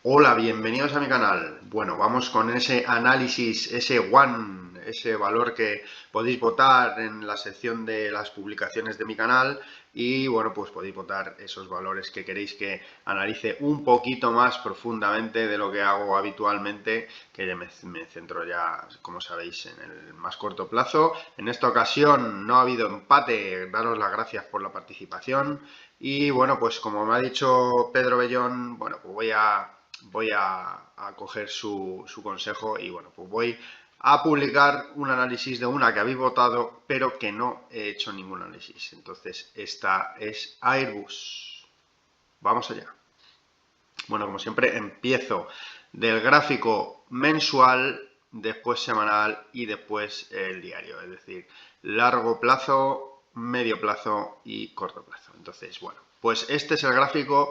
Hola, bienvenidos a mi canal. Bueno, vamos con ese análisis, ese one, ese valor que podéis votar en la sección de las publicaciones de mi canal y bueno, pues podéis votar esos valores que queréis que analice un poquito más profundamente de lo que hago habitualmente, que me centro ya, como sabéis, en el más corto plazo. En esta ocasión no ha habido empate, daros las gracias por la participación y bueno, pues como me ha dicho Pedro Bellón, bueno, pues voy a coger su consejo y bueno, pues voy a publicar un análisis de una que habéis votado, pero que no he hecho ningún análisis. Entonces, esta es Airbus. Vamos allá. Bueno, como siempre, empiezo del gráfico mensual, después semanal y después el diario. Es decir, largo plazo, medio plazo y corto plazo. Entonces, bueno, pues este es el gráfico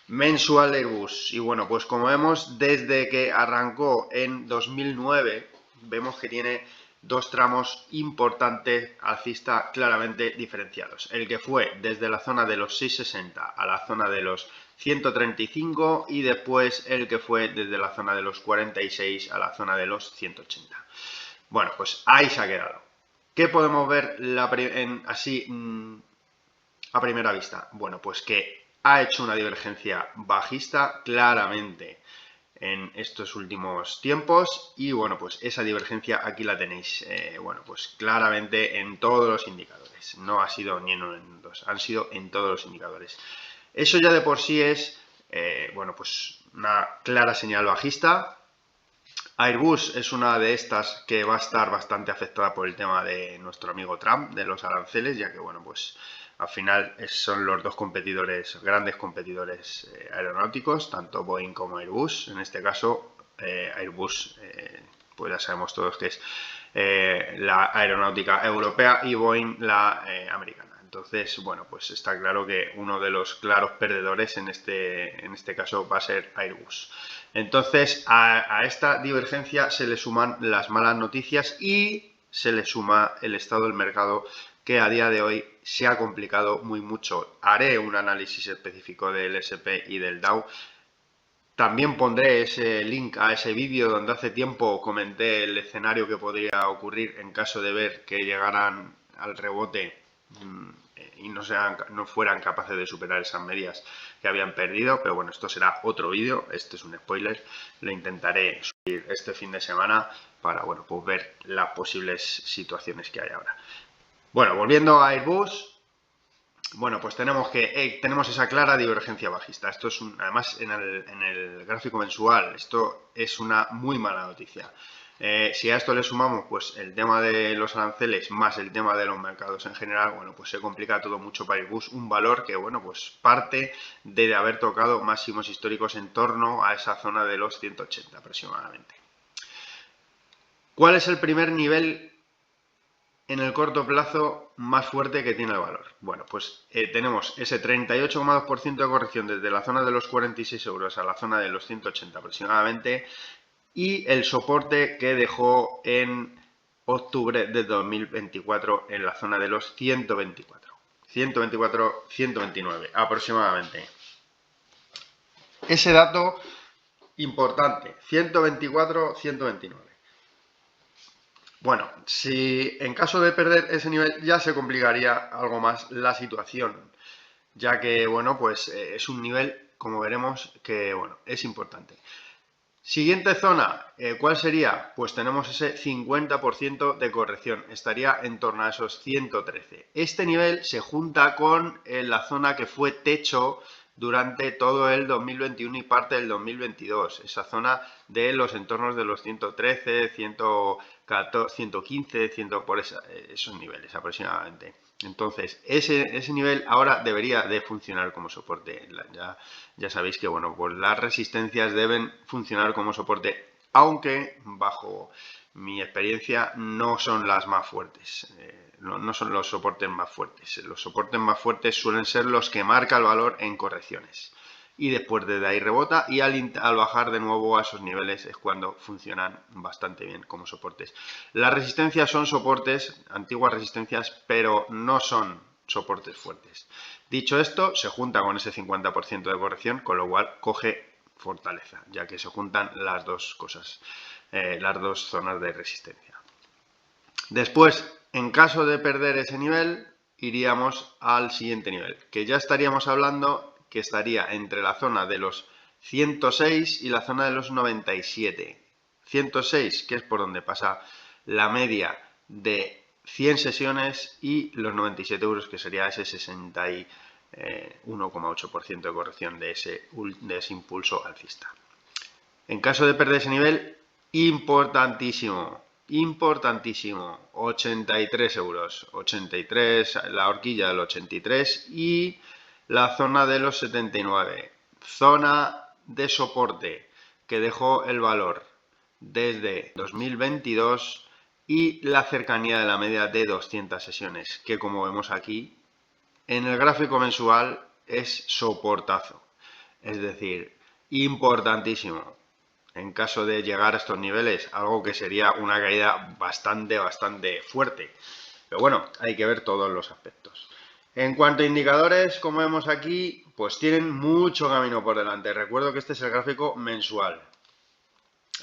mensual Airbus. Y bueno, pues como vemos, desde que arrancó en 2009, vemos que tiene dos tramos importantes alcista claramente diferenciados. El que fue desde la zona de los 660 a la zona de los 135 y después el que fue desde la zona de los 46 a la zona de los 180. Bueno, pues ahí se ha quedado. ¿Qué podemos ver así a primera vista? Bueno, pues que ha hecho una divergencia bajista claramente en estos últimos tiempos y bueno, pues esa divergencia aquí la tenéis, bueno, pues claramente en todos los indicadores. No ha sido ni en uno ni en dos, han sido en todos los indicadores. Eso ya de por sí es, bueno, pues una clara señal bajista. Airbus es una de estas que va a estar bastante afectada por el tema de nuestro amigo Trump, de los aranceles, ya que, bueno, pues al final son los dos competidores, grandes competidores aeronáuticos, tanto Boeing como Airbus. En este caso, Airbus, pues ya sabemos todos que es la aeronáutica europea y Boeing la americana. Entonces, bueno, pues está claro que uno de los claros perdedores en este caso va a ser Airbus. Entonces, a esta divergencia se le suman las malas noticias y se le suma el estado del mercado que a día de hoy se ha complicado muy mucho. Haré un análisis específico del S&P y del Dow. También pondré ese link a ese vídeo donde hace tiempo comenté el escenario que podría ocurrir en caso de ver que llegaran al rebote y no fueran capaces de superar esas medias que habían perdido. Pero bueno, esto será otro vídeo, este es un spoiler. Lo intentaré subir este fin de semana para bueno, pues ver las posibles situaciones que hay ahora. Bueno, volviendo a Airbus. Bueno, pues tenemos esa clara divergencia bajista. Esto es además en el gráfico mensual, esto es una muy mala noticia. Si a esto le sumamos pues el tema de los aranceles más el tema de los mercados en general, bueno, pues se complica todo mucho para Airbus, un valor que, bueno, pues parte de haber tocado máximos históricos en torno a esa zona de los 180 aproximadamente. ¿Cuál es el primer nivel en el corto plazo más fuerte que tiene el valor? Bueno, pues tenemos ese 38,2% de corrección desde la zona de los 46 euros a la zona de los 180 aproximadamente y el soporte que dejó en octubre de 2024 en la zona de los 124, 129 aproximadamente. Ese dato importante, 124, 129. Bueno, si en caso de perder ese nivel ya se complicaría algo más la situación, ya que, bueno, pues es un nivel, como veremos, que, bueno, es importante. Siguiente zona, ¿cuál sería? Pues tenemos ese 50% de corrección, estaría en torno a esos 113. Este nivel se junta con la zona que fue techo durante todo el 2021 y parte del 2022, esa zona de los entornos de los 113, 114, 115, 100, por esos niveles aproximadamente. Entonces, ese nivel ahora debería de funcionar como soporte. Ya sabéis que, bueno, pues las resistencias deben funcionar como soporte, aunque bajo mi experiencia no son las más fuertes. No son los soportes más fuertes. Los soportes más fuertes suelen ser los que marca el valor en correcciones. Y después de ahí rebota y al bajar de nuevo a esos niveles es cuando funcionan bastante bien como soportes. Las resistencias son soportes, antiguas resistencias, pero no son soportes fuertes. Dicho esto, se junta con ese 50% de corrección, con lo cual coge fortaleza, ya que se juntan las dos cosas, las dos zonas de resistencia. Después, en caso de perder ese nivel, iríamos al siguiente nivel, que ya estaríamos hablando que estaría entre la zona de los 106 y la zona de los 97. 106, que es por donde pasa la media de 100 sesiones, y los 97 euros, que sería ese 61,8% de corrección de ese impulso alcista. En caso de perder ese nivel, importantísimo, 83 euros, 83, la horquilla del 83 y la zona de los 79, zona de soporte que dejó el valor desde 2022 y la cercanía de la media de 200 sesiones, que como vemos aquí en el gráfico mensual es soportazo, es decir, importantísimo. En caso de llegar a estos niveles, algo que sería una caída bastante fuerte. Pero bueno, hay que ver todos los aspectos. En cuanto a indicadores, como vemos aquí, pues tienen mucho camino por delante. Recuerdo que este es el gráfico mensual.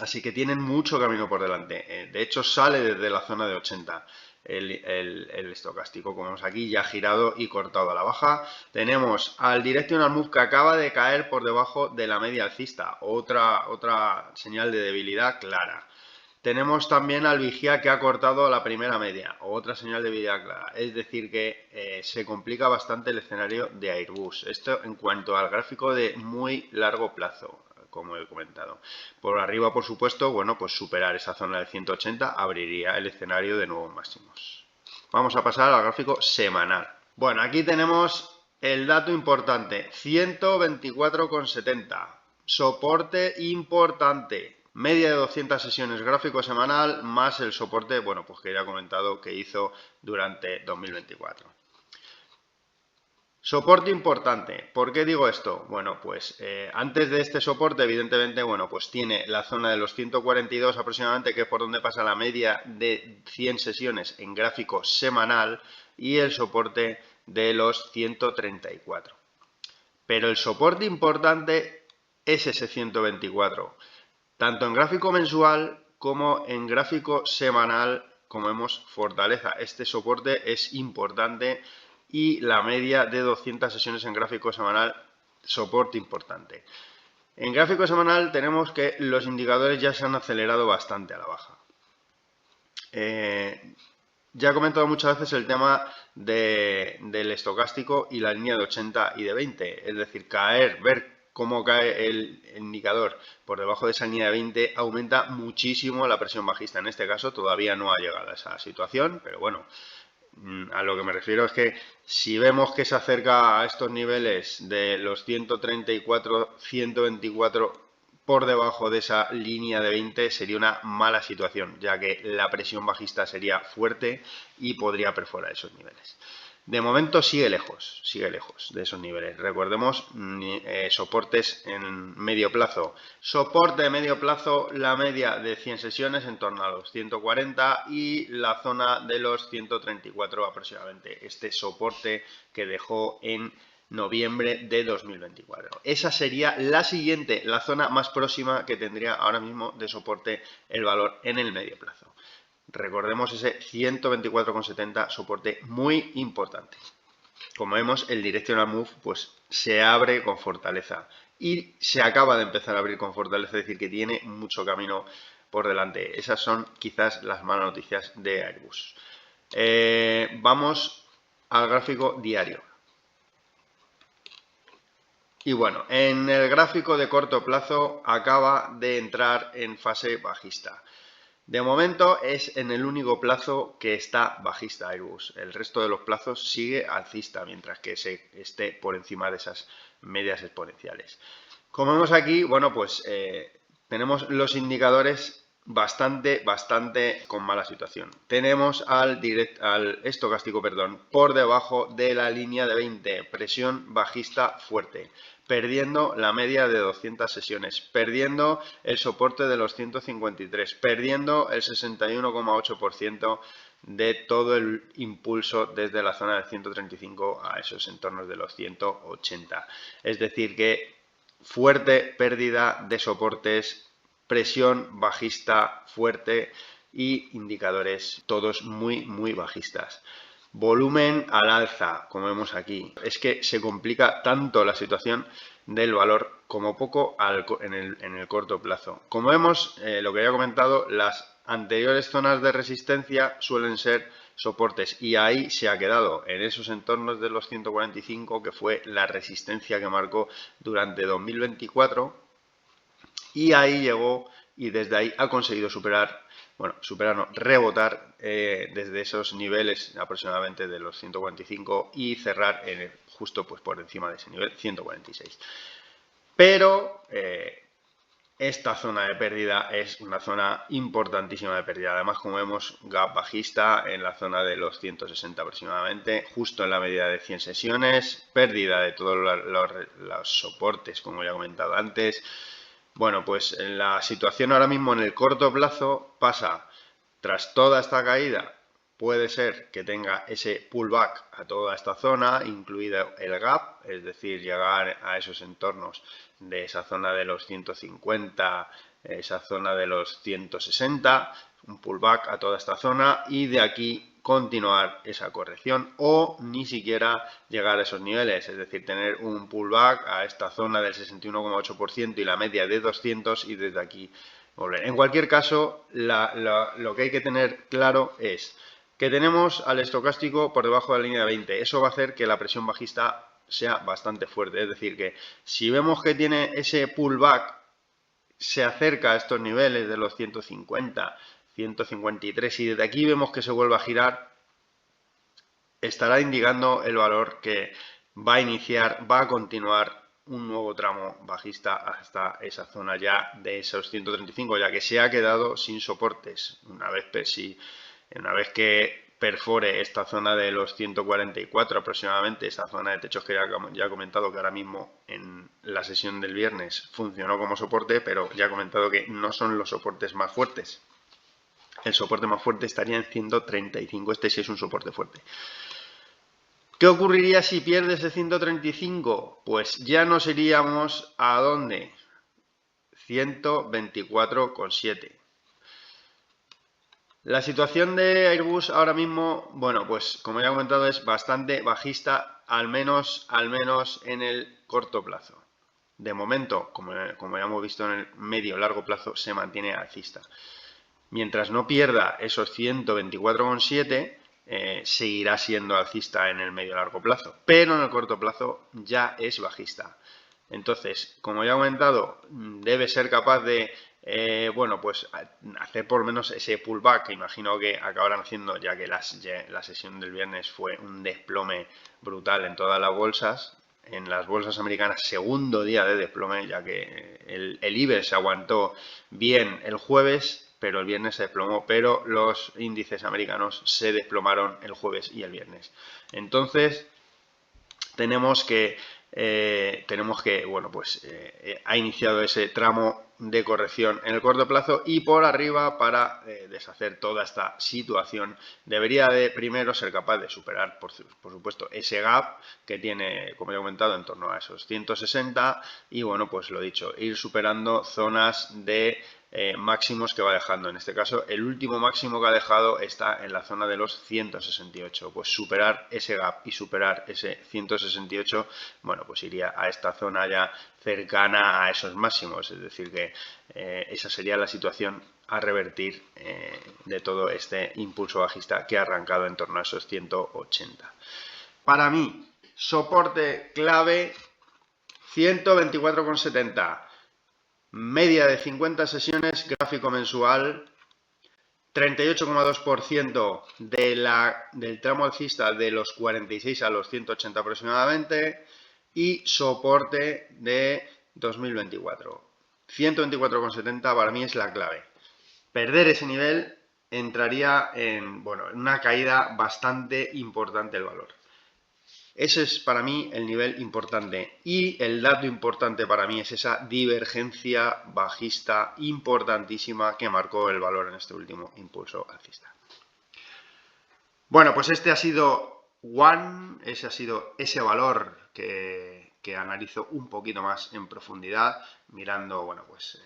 Así que tienen mucho camino por delante. De hecho, sale desde la zona de 80 el estocástico, como vemos aquí, ya girado y cortado a la baja. Tenemos al Directional Move que acaba de caer por debajo de la media alcista, otra señal de debilidad clara. Tenemos también al Vigía que ha cortado la primera media, otra señal de debilidad clara. Es decir que se complica bastante el escenario de Airbus. Esto en cuanto al gráfico de muy largo plazo, como he comentado. Por arriba, por supuesto, bueno, pues superar esa zona de 180 abriría el escenario de nuevos máximos. Vamos a pasar al gráfico semanal. Bueno, aquí tenemos el dato importante, 124,70, soporte importante. Media de 200 sesiones gráfico semanal más el soporte, bueno, pues que ya he comentado que hizo durante 2024. Soporte importante. ¿Por qué digo esto? Bueno, pues antes de este soporte, evidentemente, bueno, pues tiene la zona de los 142 aproximadamente, que es por donde pasa la media de 100 sesiones en gráfico semanal, y el soporte de los 134. Pero el soporte importante es ese 124. Tanto en gráfico mensual como en gráfico semanal, como vemos, fortaleza. Este soporte es importante y la media de 200 sesiones en gráfico semanal, soporte importante. En gráfico semanal tenemos que los indicadores ya se han acelerado bastante a la baja. Ya he comentado muchas veces el tema del estocástico y la línea de 80 y de 20, es decir, ver cómo cae el indicador por debajo de esa línea de 20 aumenta muchísimo la presión bajista. En este caso todavía no ha llegado a esa situación, pero bueno, a lo que me refiero es que si vemos que se acerca a estos niveles de los 134, 124 por debajo de esa línea de 20 sería una mala situación, ya que la presión bajista sería fuerte y podría perforar esos niveles. De momento sigue lejos de esos niveles. Recordemos soportes en medio plazo. Soporte de medio plazo, la media de 100 sesiones en torno a los 140 y la zona de los 134 aproximadamente. Este soporte que dejó en noviembre de 2024. Esa sería la siguiente, la zona más próxima que tendría ahora mismo de soporte el valor en el medio plazo. Recordemos ese 124,70, soporte muy importante. Como vemos, el Directional Move pues se abre con fortaleza y se acaba de empezar a abrir con fortaleza, es decir, que tiene mucho camino por delante. Esas son quizás las malas noticias de Airbus. Vamos al gráfico diario. Y bueno, en el gráfico de corto plazo acaba de entrar en fase bajista. De momento es en el único plazo que está bajista Airbus. El resto de los plazos sigue alcista, mientras que se esté por encima de esas medias exponenciales. Como vemos aquí, bueno, pues tenemos los indicadores bastante con mala situación. Tenemos al estocástico, por debajo de la línea de 20, presión bajista fuerte, perdiendo la media de 200 sesiones, perdiendo el soporte de los 153, perdiendo el 61,8% de todo el impulso desde la zona de 135 a esos entornos de los 180. Es decir que fuerte pérdida de soportes, presión bajista fuerte y indicadores todos muy bajistas. Volumen al alza, como vemos aquí. Es que se complica tanto la situación del valor como poco en el corto plazo. Como vemos, lo que ya he comentado, las anteriores zonas de resistencia suelen ser soportes y ahí se ha quedado, en esos entornos de los 145, que fue la resistencia que marcó durante 2024, y ahí llegó y desde ahí ha conseguido rebotar desde esos niveles aproximadamente de los 145 y cerrar justo pues por encima de ese nivel 146. Pero esta zona de pérdida es una zona importantísima de pérdida. Además, como vemos, gap bajista en la zona de los 160 aproximadamente, justo en la medida de 100 sesiones, pérdida de todos los soportes, como ya he comentado antes. Bueno, pues la situación ahora mismo en el corto plazo pasa, tras toda esta caída, puede ser que tenga ese pullback a toda esta zona, incluido el gap, es decir, llegar a esos entornos de esa zona de los 150, esa zona de los 160, un pullback a toda esta zona y de aquí continuar esa corrección o ni siquiera llegar a esos niveles, es decir, tener un pullback a esta zona del 61,8% y la media de 200 y desde aquí volver. En cualquier caso, lo que hay que tener claro es que tenemos al estocástico por debajo de la línea de 20. Eso va a hacer que la presión bajista sea bastante fuerte. Es decir, que si vemos que tiene ese pullback, se acerca a estos niveles de los 150, 153 y desde aquí vemos que se vuelve a girar, estará indicando el valor que va a continuar un nuevo tramo bajista hasta esa zona ya de esos 135, ya que se ha quedado sin soportes. Una vez que perfore esta zona de los 144 aproximadamente, esa zona de techos que ya he comentado que ahora mismo en la sesión del viernes funcionó como soporte, pero ya he comentado que no son los soportes más fuertes. El soporte más fuerte estaría en 135, este sí es un soporte fuerte. ¿Qué ocurriría si pierde ese 135? Pues ya nos iríamos a ¿dónde? 124,7. La situación de Airbus ahora mismo, bueno, pues como ya he comentado, es bastante bajista, al menos en el corto plazo. De momento, como ya hemos visto, en el medio largo plazo se mantiene alcista. Mientras no pierda esos 124,7, seguirá siendo alcista en el medio largo plazo, pero en el corto plazo ya es bajista. Entonces, como ya he comentado, debe ser capaz de pues hacer por lo menos ese pullback que imagino que acabarán haciendo, ya que la sesión del viernes fue un desplome brutal en todas las bolsas. En las bolsas americanas, segundo día de desplome, ya que el IBEX aguantó bien el jueves, pero el viernes se desplomó, pero los índices americanos se desplomaron el jueves y el viernes. Entonces, tenemos que ha iniciado ese tramo de corrección en el corto plazo y por arriba, para deshacer toda esta situación, debería de primero ser capaz de superar, por supuesto, ese gap que tiene, como ya he comentado, en torno a esos 160 y, bueno, pues lo dicho, ir superando zonas de máximos que va dejando. En este caso, el último máximo que ha dejado está en la zona de los 168. Pues superar ese gap y superar ese 168, bueno, pues iría a esta zona ya cercana a esos máximos. Es decir, que esa sería la situación a revertir de todo este impulso bajista que ha arrancado en torno a esos 180. Para mí, soporte clave 124,70. Media de 50 sesiones, gráfico mensual, 38,2% del tramo alcista de los 46 a los 180 aproximadamente y soporte de 2024. 124,70 para mí es la clave. Perder ese nivel entraría en una caída bastante importante del valor. Ese es para mí el nivel importante y el dato importante para mí es esa divergencia bajista importantísima que marcó el valor en este último impulso alcista. Bueno, pues este ha sido ese ha sido ese valor que que analizo un poquito más en profundidad, mirando, bueno, pues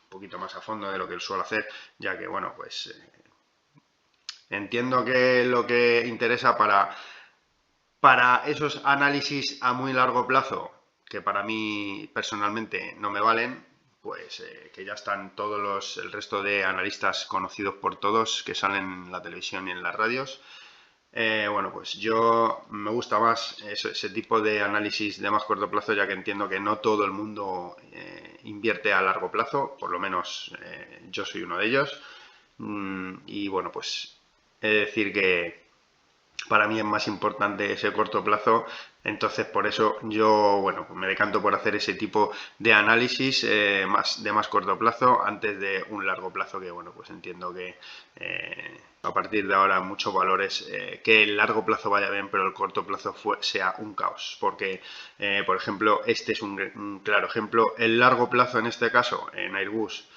un poquito más a fondo de lo que suelo hacer, ya que, bueno, pues entiendo que lo que interesa para esos análisis a muy largo plazo, que para mí personalmente no me valen, pues que ya están el resto de analistas conocidos por todos que salen en la televisión y en las radios. Bueno, pues yo me gusta más ese tipo de análisis de más corto plazo, ya que entiendo que no todo el mundo invierte a largo plazo, por lo menos yo soy uno de ellos. Y bueno, pues he de decir que para mí es más importante ese corto plazo, entonces por eso yo, bueno, me decanto por hacer ese tipo de análisis de más corto plazo antes de un largo plazo, que bueno, pues entiendo que a partir de ahora muchos valores que el largo plazo vaya bien, pero el corto plazo sea un caos, porque por ejemplo, este es un claro ejemplo. El largo plazo en este caso en Airbus,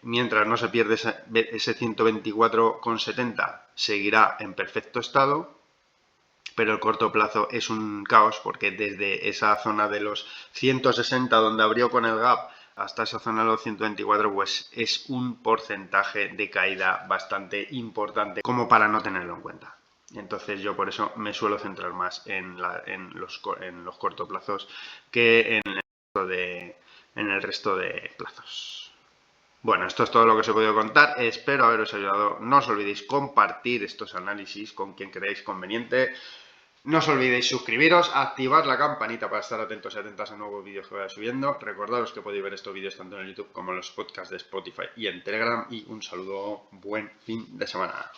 mientras no se pierde ese 124,70, seguirá en perfecto estado, pero el corto plazo es un caos, porque desde esa zona de los 160 donde abrió con el gap hasta esa zona de los 124, pues es un porcentaje de caída bastante importante como para no tenerlo en cuenta. Entonces yo por eso me suelo centrar más en los cortoplazos que en el resto de plazos. Bueno, esto es todo lo que os he podido contar. Espero haberos ayudado. No os olvidéis compartir estos análisis con quien creáis conveniente. No os olvidéis suscribiros, activar la campanita para estar atentos y atentas a nuevos vídeos que vaya subiendo. Recordaros que podéis ver estos vídeos tanto en el YouTube como en los podcasts de Spotify y en Telegram. Y un saludo, buen fin de semana.